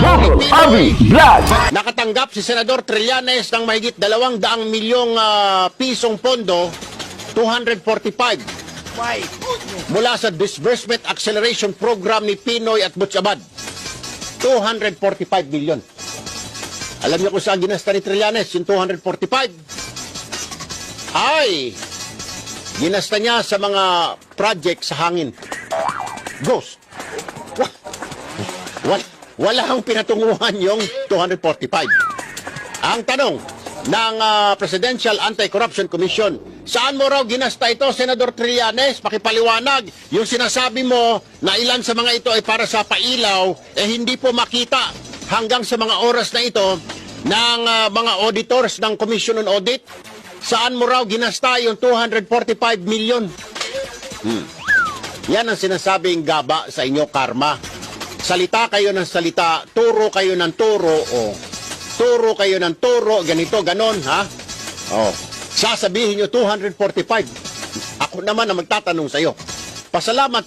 Idol Avi Vlog. Nakatanggap si Senador Trillanes ng mahigit 200 milyong pisong pondo, 245. Mula sa Disbursement Acceleration Program ni Pinoy at Butchabad. 245 million. Alam niyo kung saan ginasta ni Trillanes yung 245? Ay, ginasta niya sa mga project sa hangin. Ghost. Wala kang pinatunguhan yung 245. Ang tanong ng Presidential Anti-Corruption Commission, saan mo raw ginasta ito, Senador Trillanes? Pakipaliwanag. Yung sinasabi mo na ilan sa mga ito ay para sa pailaw, hindi po makita hanggang sa mga oras na ito ng mga auditors ng Commission on Audit. Saan mo raw ginasta yung 245 million? Yan ang sinasabing gaba sa inyo, karma. Salita kayo ng salita, turo kayo ng turo, turo kayo ng turo, ganito, ganon, ha? Sasabihin nyo 245. Ako naman ang magtatanong sa'yo. Pasalamat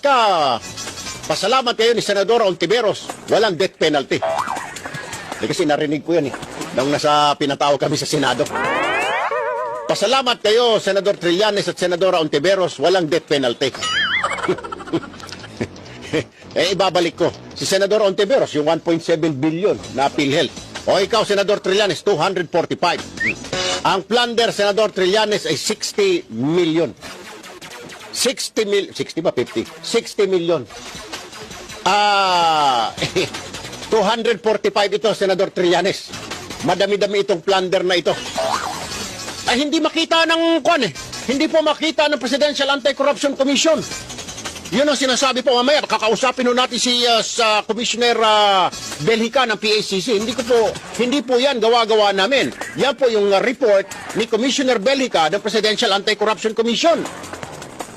kayo ni Senador Ontiveros, walang death penalty. Kasi narinig ko yan nang nasa pinatawag kami sa Senado. Pasalamat kayo, Senador Trillanes at Senadora Ontiveros, walang death penalty. Ibabalik ko. Si Senador Ontiveros, yung 1.7 billion na PhilHealth. O ikaw, Senador Trillanes, 245. Ang plunder, Senador Trillanes, ay 60 million. 60 ba 50? 60 million. 245 ito, Senador Trillanes. Madami-dami itong plunder na ito. Ay, hindi makita ng Hindi po makita ng Presidential Anti-Corruption Commission. Yun ang sinasabi po mamaya. Kakausapin ho natin si Commissioner Belhica ng PACC. Hindi po yan gawa-gawa namin. Yan po yung report ni Commissioner Belhica ng Presidential Anti-Corruption Commission.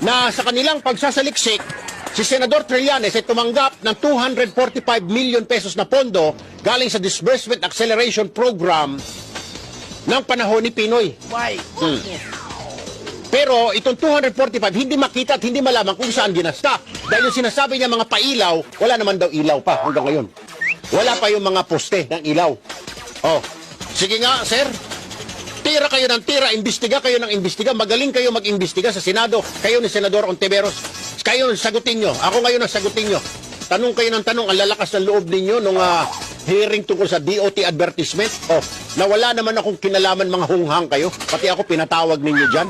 Na sa kanilang pagsasaliksik, si Senador Trillanes ay tumanggap ng 245 million pesos na pondo galing sa Disbursement Acceleration Program ng panahon ni Pinoy. Pero itong 245, hindi makita at hindi malaman kung saan ginasta. Dahil yung sinasabi niya mga pailaw, wala naman daw ilaw pa hanggang ngayon. Wala pa yung mga poste ng ilaw. Sige nga, sir. Tira kayo ng tira, imbestiga kayo ng imbestiga. Magaling kayo mag-imbestiga sa Senado. Kayo ni Senador Ontiveros. Kayo sagutin nyo. Ako ngayon ang sagutin nyo. Tanong kayo ng tanong, ang lalakas ng loob ninyo nung hearing tungkol sa DOT advertisement. Na wala naman akong kinalaman, mga hunghang kayo. Pati ako pinatawag ninyo dyan.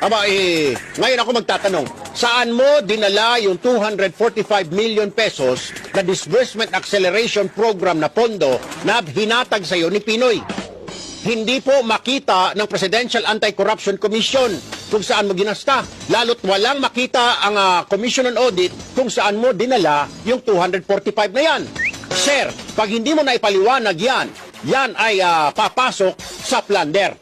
Ngayon ako magtatanong, saan mo dinala yung 245 million pesos na Disbursement Acceleration Program na pondo na hinatag sa'yo ni Pinoy? Hindi po makita ng Presidential Anti-Corruption Commission kung saan mo ginasta. Lalo't walang makita ang Commission on Audit kung saan mo dinala yung 245 na yan. Sir, pag hindi mo na ipaliwanag yan ay papasok sa plunder.